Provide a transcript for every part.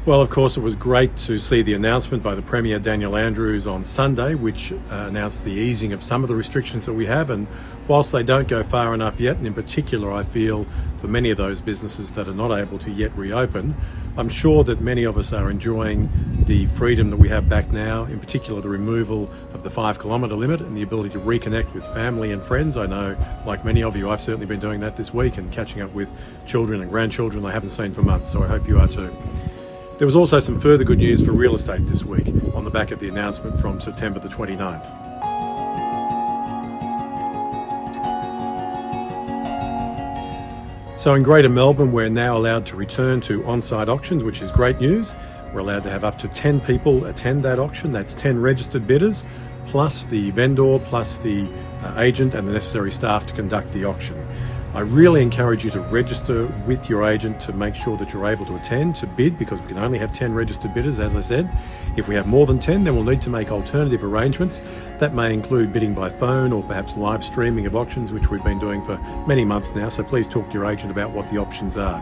Well, of course, it was great to see the announcement by the Premier Daniel Andrews on Sunday, which announced the easing of some of the restrictions that we have. And whilst they don't go far enough yet, and in particular, I feel for many of those businesses that are not able to yet reopen, I'm sure that many of us are enjoying the freedom that we have back now, in particular the removal of the 5 kilometre limit and the ability to reconnect with family and friends. I know, like many of you, I've certainly been doing that this week and catching up with children and grandchildren I haven't seen for months, so I hope you are too. There was also some further good news for real estate this week on the back of the announcement from September the 29th. So in Greater Melbourne, we're now allowed to return to on-site auctions, which is great news. We're allowed to have up to 10 people attend that auction. That's 10 registered bidders, plus the vendor, plus the agent and the necessary staff to conduct the auction. I really encourage you to register with your agent to make sure that you're able to attend, to bid, because we can only have 10 registered bidders, as I said. If we have more than 10, then we'll need to make alternative arrangements. That may include bidding by phone or perhaps live streaming of auctions, which we've been doing for many months now, so please talk to your agent about what the options are.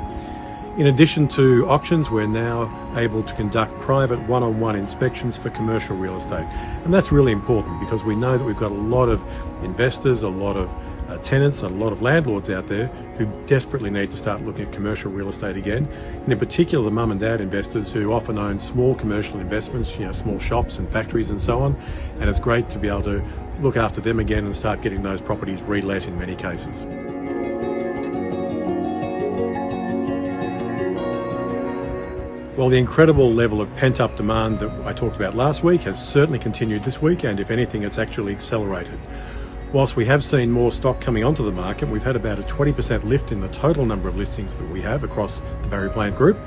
In addition to auctions, we're now able to conduct private one-on-one inspections for commercial real estate. And that's really important because we know that we've got a lot of investors, a lot of tenants and a lot of landlords out there who desperately need to start looking at commercial real estate again, and in particular the mum and dad investors who often own small commercial investments, small shops and factories and so on, and it's great to be able to look after them again and start getting those properties re-let in many cases. Well, the incredible level of pent-up demand that I talked about last week has certainly continued this week, and if anything, it's actually accelerated. Whilst we have seen more stock coming onto the market, we've had about a 20% lift in the total number of listings that we have across the Barry Plant Group.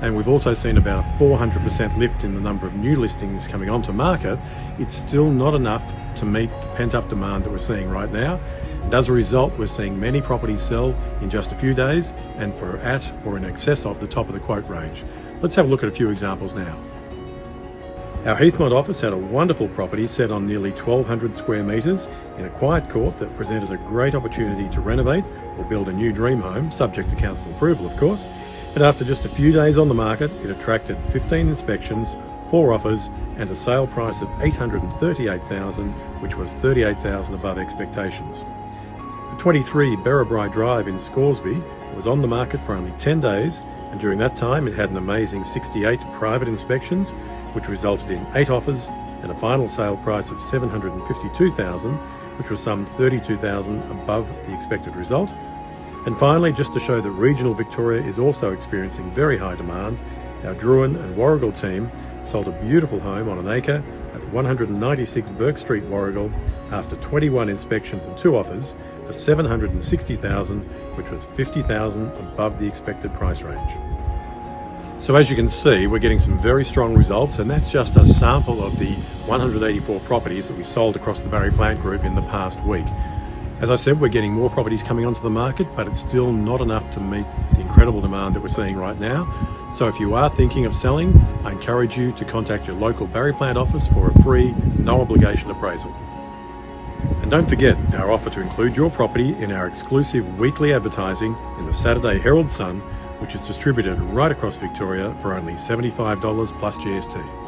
And we've also seen about a 400% lift in the number of new listings coming onto market. It's still not enough to meet the pent-up demand that we're seeing right now. And as a result, we're seeing many properties sell in just a few days and for at or in excess of the top of the quote range. Let's have a look at a few examples now. Our Heathmont office had a wonderful property set on nearly 1,200 square metres in a quiet court that presented a great opportunity to renovate or build a new dream home, subject to council approval of course. And after just a few days on the market, it attracted 15 inspections, 4 offers and a sale price of $838,000, which was $38,000 above expectations. The 23 Berrabri Drive in Scoresby was on the market for only 10 days, and during that time it had an amazing 68 private inspections, which resulted in 8 offers and a final sale price of $752,000, which was some $32,000 above the expected result. And finally, just to show that regional Victoria is also experiencing very high demand, our Drouin and Warrigal team sold a beautiful home on an acre at 196 Burke Street, Warrigal, after 21 inspections and 2 offers for $760,000, which was $50,000 above the expected price range. So as you can see, we're getting some very strong results, and that's just a sample of the 184 properties that we sold across the Barry Plant Group in the past week. As I said, we're getting more properties coming onto the market, but it's still not enough to meet the incredible demand that we're seeing right now. So if you are thinking of selling, I encourage you to contact your local Barry Plant office for a free, no obligation appraisal. And don't forget our offer to include your property in our exclusive weekly advertising in the Saturday Herald Sun, which is distributed right across Victoria for only $75 plus GST.